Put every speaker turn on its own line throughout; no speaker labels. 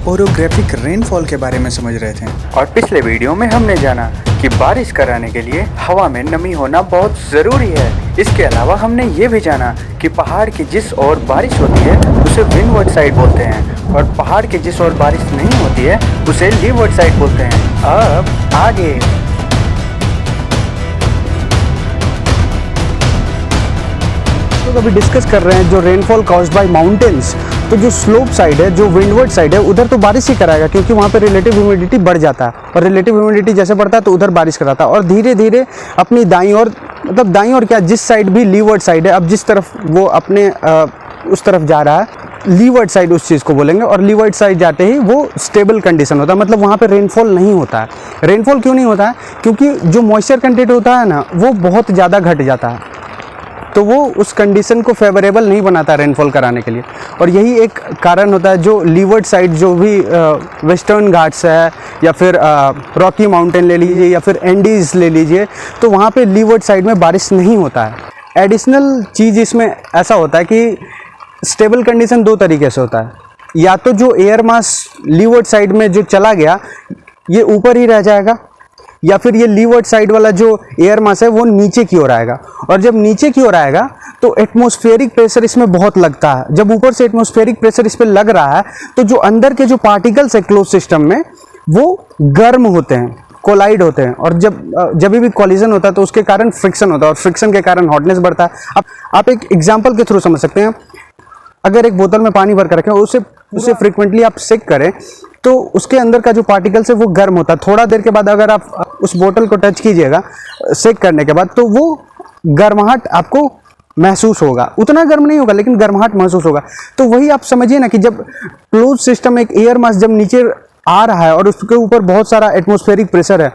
Orographic rainfall के बारे में समझ रहे थे।
और पिछले वीडियो में हमने जाना कि बारिश कराने के लिए हवा में नमी होना बहुत ज़रूरी है। इसके अलावा हमने ये भी जाना कि पहाड़ की जिस ओर बारिश होती है उसे विंडवर्ड साइड बोलते हैं और पहाड़ की जिस ओर बारिश नहीं होती है उसे लीवर्ड साइड बोलते हैं। अब आगे
तो अभी डिस्कस कर रहे हैं जो रेनफॉल कॉज्ड बाय माउंटेन्स। तो जो स्लोप साइड है, जो विंडवर्ड साइड है, उधर तो बारिश ही कराएगा क्योंकि वहाँ पे रिलेटिव ह्यूमिडिटी बढ़ जाता है और रिलेटिव ह्यूमिडिटी जैसे बढ़ता है तो उधर बारिश कराता है। और धीरे धीरे अपनी दाईं ओर, मतलब दाईं ओर क्या, जिस साइड भी लीवर्ड साइड है, अब जिस तरफ वो अपने उस तरफ जा रहा है, लीवर्ड साइड उस चीज़ को बोलेंगे। और लीवर्ड साइड जाते ही वो स्टेबल कंडीशन होता है, मतलब वहाँ पे रेनफॉल नहीं होता है। रेनफॉल क्यों नहीं होता है? क्योंकि जो मॉइस्चर कंटेंट होता है ना, वो बहुत ज़्यादा घट जाता है, तो वो उस कंडीशन को फेवरेबल नहीं बनाता रेनफॉल कराने के लिए। और यही एक कारण होता है जो लीवर्ड साइड, जो भी वेस्टर्न घाट्स है या फिर रॉकी माउंटेन ले लीजिए या फिर एंडीज ले लीजिए, तो वहाँ पे लीवर्ड साइड में बारिश नहीं होता है। एडिशनल चीज़ इसमें ऐसा होता है कि स्टेबल कंडीशन दो तरीके से होता है। या तो जो एयर मास लीवर्ड साइड में जो चला गया ये ऊपर ही रह जाएगा, या फिर ये लीवर्ड साइड वाला जो एयर मास है वो नीचे की ओर आएगा। और जब नीचे की ओर आएगा तो एटमॉस्फेरिक प्रेशर इसमें बहुत लगता है। जब ऊपर से एटमॉस्फेरिक प्रेशर इस पर लग रहा है तो जो अंदर के जो पार्टिकल्स है क्लोज सिस्टम में वो गर्म होते हैं, कोलाइड होते हैं। और जब भी कॉलिजन होता है तो उसके कारण फ्रिक्शन होता है और फ्रिक्शन के कारण हॉटनेस बढ़ता है। आप एक एग्जाम्पल के थ्रू समझ सकते हैं। अगर एक बोतल में पानी भर कर रखें, उसे फ्रिक्वेंटली आप सेक करें तो उसके अंदर का जो पार्टिकल्स है वो गर्म होता है। थोड़ा देर के बाद अगर आप उस बोतल को टच कीजिएगा सेक करने के बाद, तो वो गर्माहट आपको महसूस होगा। उतना गर्म नहीं होगा लेकिन गर्माहट महसूस होगा। तो वही आप समझिए ना कि जब क्लोज सिस्टम, एक एयर मास जब नीचे आ रहा है और उसके ऊपर बहुत सारा एटमॉस्फेरिक प्रेशर है,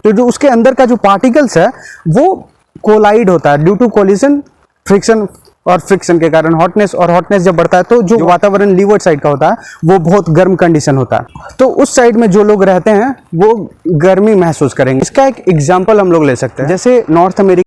तो जो उसके अंदर का जो पार्टिकल्स है वो कोलाइड होता है ड्यू टू कोलिजन, फ्रिक्शन, और फ्रिक्शन के कारण हॉटनेस। और हॉटनेस जब बढ़ता है तो जो वातावरण लीवर्ड साइड का होता है वो बहुत गर्म कंडीशन होता है। तो उस साइड में जो लोग रहते हैं वो गर्मी महसूस करेंगे। इसका एक एग्जांपल हम लोग ले सकते हैं। जैसे नॉर्थ अमेरिका